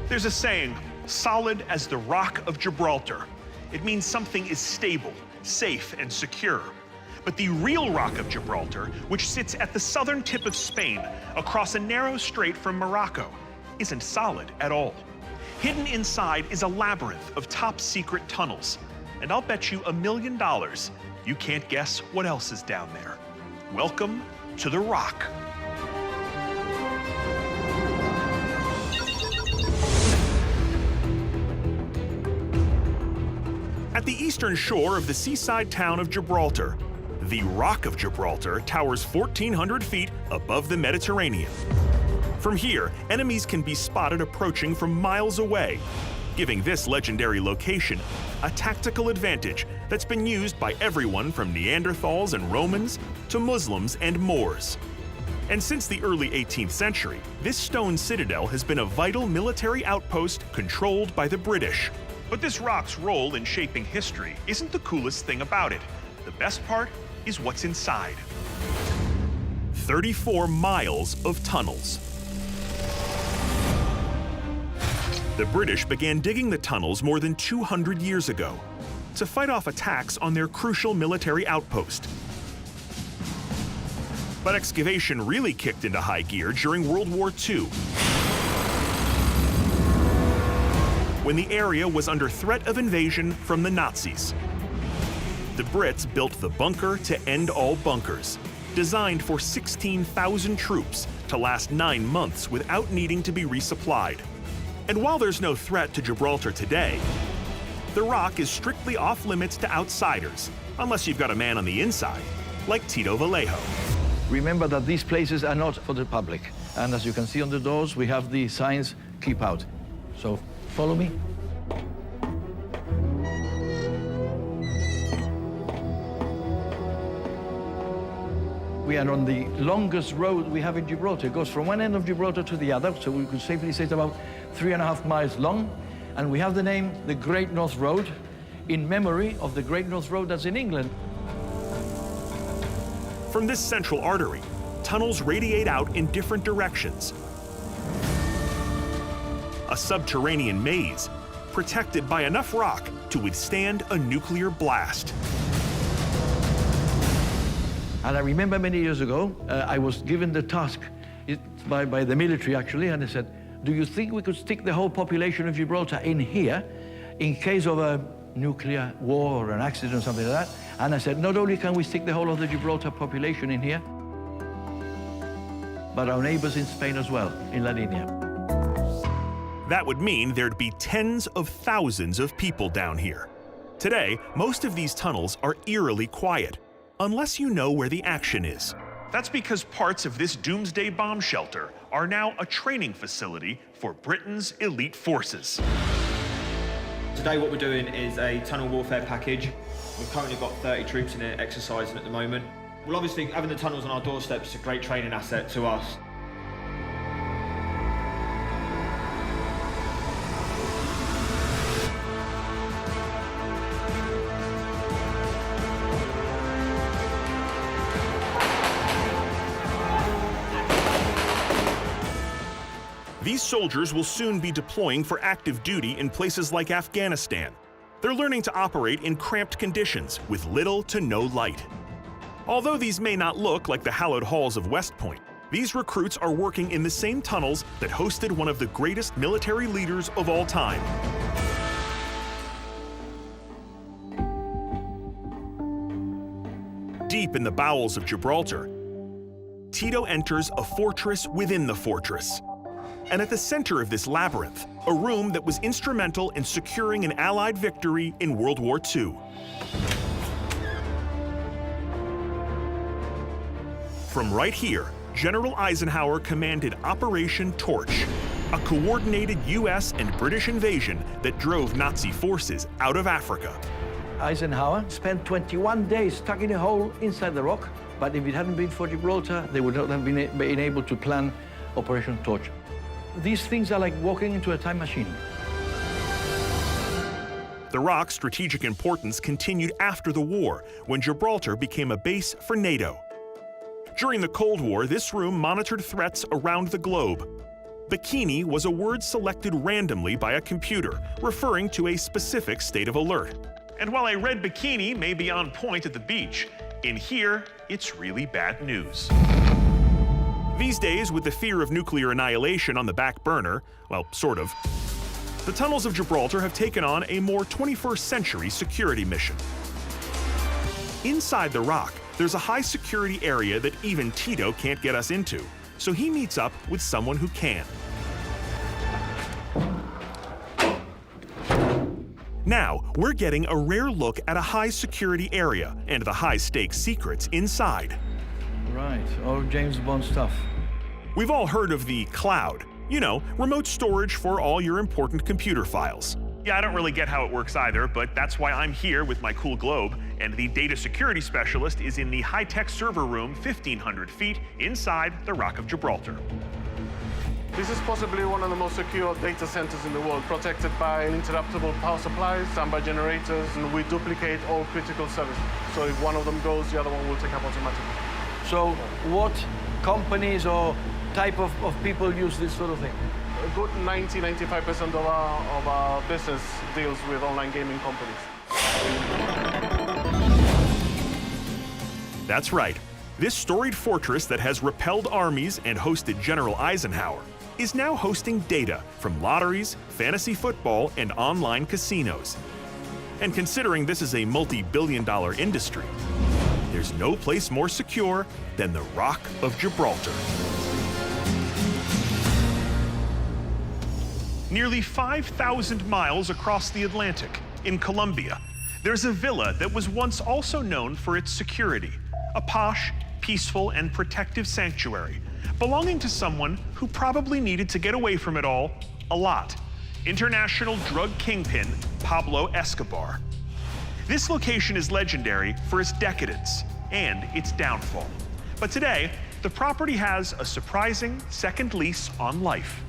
There's a saying, solid as the rock of Gibraltar. It means something is stable, safe, and secure. But the real rock of Gibraltar, which sits at the southern tip of Spain, across a narrow strait from Morocco, isn't solid at all. Hidden inside is a labyrinth of top-secret tunnels. And I'll bet you $1 million you can't guess what else is down there. Welcome to the Rock. At the eastern shore of the seaside town of Gibraltar, the Rock of Gibraltar towers 1,400 feet above the Mediterranean. From here, enemies can be spotted approaching from miles away, giving this legendary location a tactical advantage that's been used by everyone from Neanderthals and Romans to Muslims and Moors. And since the early 18th century, this stone citadel has been a vital military outpost controlled by the British. But this rock's role in shaping history isn't the coolest thing about it. The best part is what's inside. 34 miles of tunnels. The British began digging the tunnels more than 200 years ago to fight off attacks on their crucial military outpost. But excavation really kicked into high gear during World War II, when the area was under threat of invasion from the Nazis. The Brits built the bunker to end all bunkers, designed for 16,000 troops to last 9 months without needing to be resupplied. And while there's no threat to Gibraltar today, the Rock is strictly off limits to outsiders, unless you've got a man on the inside, like Tito Vallejo. Remember that these places are not for the public. And as you can see on the doors, we have the signs, keep out. So follow me. We are on the longest road we have in Gibraltar. It goes from one end of Gibraltar to the other, so we could safely say it's about 3.5 miles long. And we have the name the Great North Road in memory of the Great North Road that's in England. From this central artery, tunnels radiate out in different directions. A subterranean maze protected by enough rock to withstand a nuclear blast. And I remember many years ago, I was given the task by the military, actually, and they said, do you think we could stick the whole population of Gibraltar in here in case of a nuclear war or an accident or something like that? And I said, not only can we stick the whole of the Gibraltar population in here, but our neighbors in Spain as well, in La Línea. That would mean there'd be tens of thousands of people down here. Today, most of these tunnels are eerily quiet, unless you know where the action is. That's because parts of this doomsday bomb shelter are now a training facility for Britain's elite forces. Today what we're doing is a tunnel warfare package. We've currently got 30 troops in it exercising at the moment. Well, obviously having the tunnels on our doorstep is a great training asset to us. These soldiers will soon be deploying for active duty in places like Afghanistan. They're learning to operate in cramped conditions with little to no light. Although these may not look like the hallowed halls of West Point, these recruits are working in the same tunnels that hosted one of the greatest military leaders of all time. Deep in the bowels of Gibraltar, Tito enters a fortress within the fortress. And at the center of this labyrinth, a room that was instrumental in securing an Allied victory in World War II. From right here, General Eisenhower commanded Operation Torch, a coordinated US and British invasion that drove Nazi forces out of Africa. Eisenhower spent 21 days stuck in a hole inside the rock, but if it hadn't been for Gibraltar, they would not have been able to plan Operation Torch. These things are like walking into a time machine. The Rock's strategic importance continued after the war, when Gibraltar became a base for NATO. During the Cold War, this room monitored threats around the globe. Bikini was a word selected randomly by a computer, referring to a specific state of alert. And while I read bikini may be on point at the beach, in here, it's really bad news. These days, with the fear of nuclear annihilation on the back burner, well, sort of, the tunnels of Gibraltar have taken on a more 21st century security mission. Inside the rock, there's a high security area that even Tito can't get us into, so he meets up with someone who can. Now, we're getting a rare look at a high security area and the high stakes secrets inside. Right, all James Bond stuff. We've all heard of the cloud. You know, remote storage for all your important computer files. Yeah, I don't really get how it works either, but that's why I'm here with my cool globe, and the data security specialist is in the high-tech server room 1,500 feet inside the Rock of Gibraltar. This is possibly one of the most secure data centers in the world, protected by uninterruptible power supplies, standby generators, and we duplicate all critical services. So if one of them goes, the other one will take up automatically. So what companies or type of people use this sort of thing? A good 90-95% of our business deals with online gaming companies. That's right. This storied fortress that has repelled armies and hosted General Eisenhower is now hosting data from lotteries, fantasy football, and online casinos. And considering this is a multi-billion-dollar industry, there's no place more secure than the Rock of Gibraltar. Nearly 5,000 miles across the Atlantic, in Colombia, there's a villa that was once also known for its security, a posh, peaceful, and protective sanctuary, belonging to someone who probably needed to get away from it all a lot: international drug kingpin Pablo Escobar. This location is legendary for its decadence and its downfall. But today, the property has a surprising second lease on life.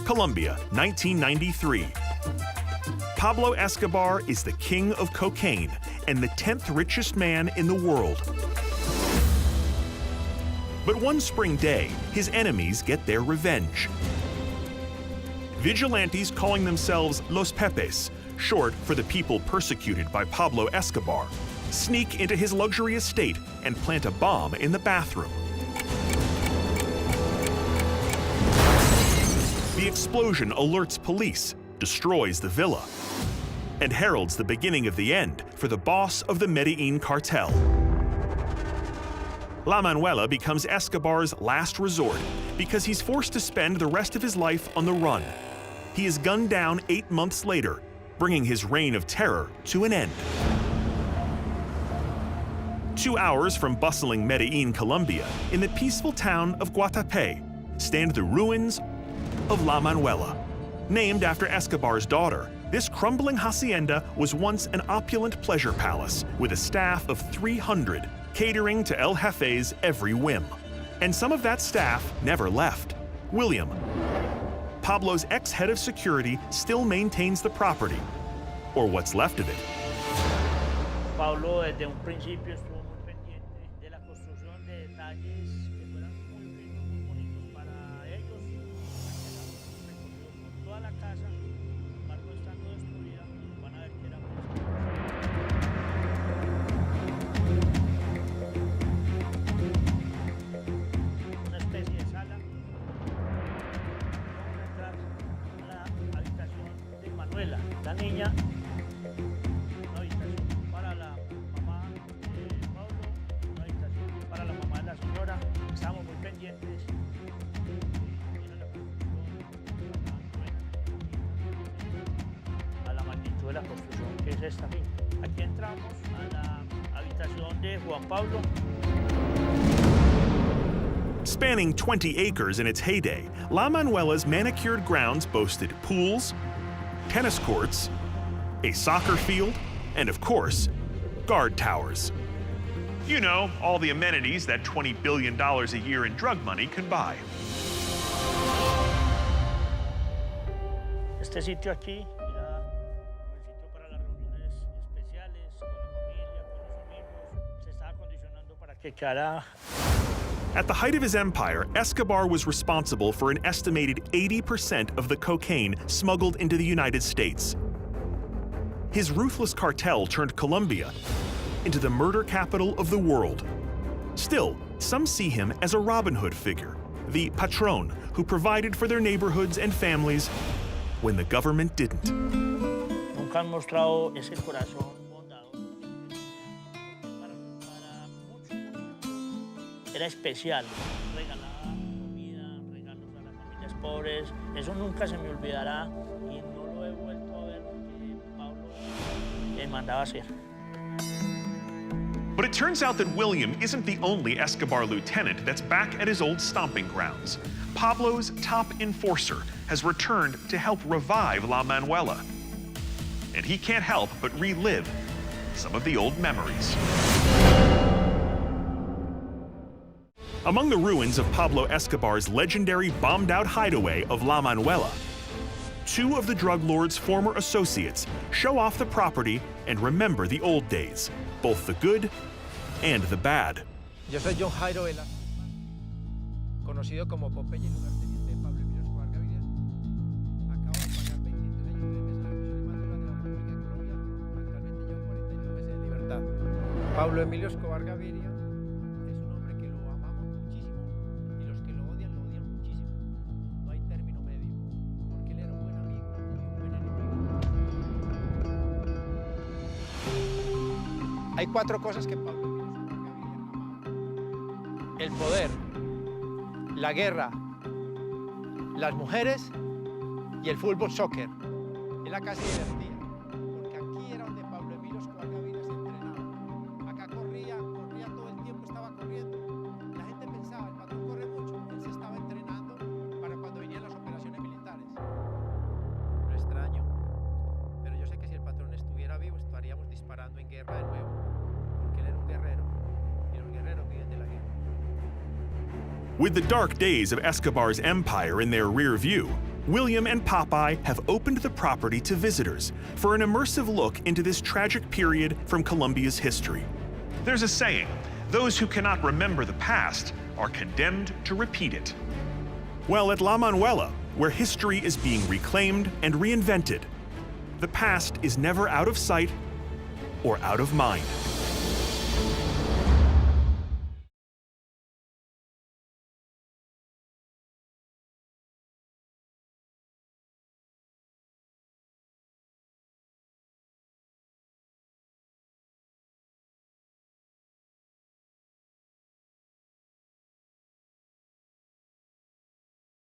Colombia, 1993. Pablo Escobar is the king of cocaine and the 10th richest man in the world. But one spring day, his enemies get their revenge. Vigilantes calling themselves Los Pepes, short for the people persecuted by Pablo Escobar, sneak into his luxury estate and plant a bomb in the bathroom. The explosion alerts police, destroys the villa, and heralds the beginning of the end for the boss of the Medellin cartel. La Manuela becomes Escobar's last resort because he's forced to spend the rest of his life on the run. He is gunned down 8 months later, bringing his reign of terror to an end. 2 hours from bustling Medellin, Colombia, in the peaceful town of Guatapé, stand the ruins of La Manuela. Named after Escobar's daughter, this crumbling hacienda was once an opulent pleasure palace with a staff of 300, catering to El Jefe's every whim. And some of that staff never left. William, Pablo's ex-head of security, still maintains the property, or what's left of it. Pablo desde un principio estuvo muy pendiente de la construcción de detalles que fueran muy bonitos para ellos. Recorrido por toda la casa, sin embargo estando destruida, van a ver que era una especie de sala. Vamos a entrar a la habitación de Manuela, la niña. Una habitación para la mamá de Pablo, una habitación para la mamá de la señora. Estamos muy pendientes. Mira la construcción, a la magnitud de la construcción que es esta finca. Aquí entramos a la habitación de Juan Pablo. Spanning 20 acres in its heyday, La Manuela's manicured grounds boasted pools, tennis courts, a soccer field, and of course, guard towers. You know, all the amenities that $20 billion a year in drug money can buy. Este sitio aquí era el sitio para las reuniones especiales con la que cara. At the height of his empire, Escobar was responsible for an estimated 80% of the cocaine smuggled into the United States. His ruthless cartel turned Colombia into the murder capital of the world. Still, some see him as a Robin Hood figure, the patron who provided for their neighborhoods and families when the government didn't. Nunca han mostrado ese corazón bondadoso. Para muchos era especial. Regalaba comida, regalos a las familias pobres. Eso nunca se me olvidará y no lo he vuelto a ver porque Pablo le mandaba hacer. But it turns out that William isn't the only Escobar lieutenant that's back at his old stomping grounds. Pablo's top enforcer has returned to help revive La Manuela. And he can't help but relive some of the old memories. Among the ruins of Pablo Escobar's legendary bombed-out hideaway of La Manuela, two of the drug lord's former associates show off the property and remember the old days, both the good and the bad. Yo soy John Jairo Vela, conocido como Popeye, lugarteniente de Pablo Emilio Escobar Gaviria. Acabo de pagar 23 años y 3 meses a la prisión y mando de la República de Colombia. Actualmente llevo 42 meses de libertad. Pablo Emilio Escobar Gaviria es un hombre que lo amamos muchísimo y los que lo odian muchísimo. No hay término medio, porque él era un buen amigo y un buen enemigo. Hay cuatro cosas que Pablo el poder, la guerra, las mujeres y el fútbol soccer. Era casi divertida, porque aquí era donde Pablo Emilio Escobar Gaviria se entrenaba. Acá corría todo el tiempo, estaba corriendo. La gente pensaba, el patrón corre mucho, él se estaba entrenando para cuando venían las operaciones militares. Lo extraño, pero yo sé que si el patrón estuviera vivo estaríamos disparando en guerra de nuevo, porque él era un guerrero, y los guerreros viven de la guerra. With the dark days of Escobar's empire in their rear view, William and Popeye have opened the property to visitors for an immersive look into this tragic period from Colombia's history. There's a saying, those who cannot remember the past are condemned to repeat it. Well, at La Manuela, where history is being reclaimed and reinvented, the past is never out of sight or out of mind.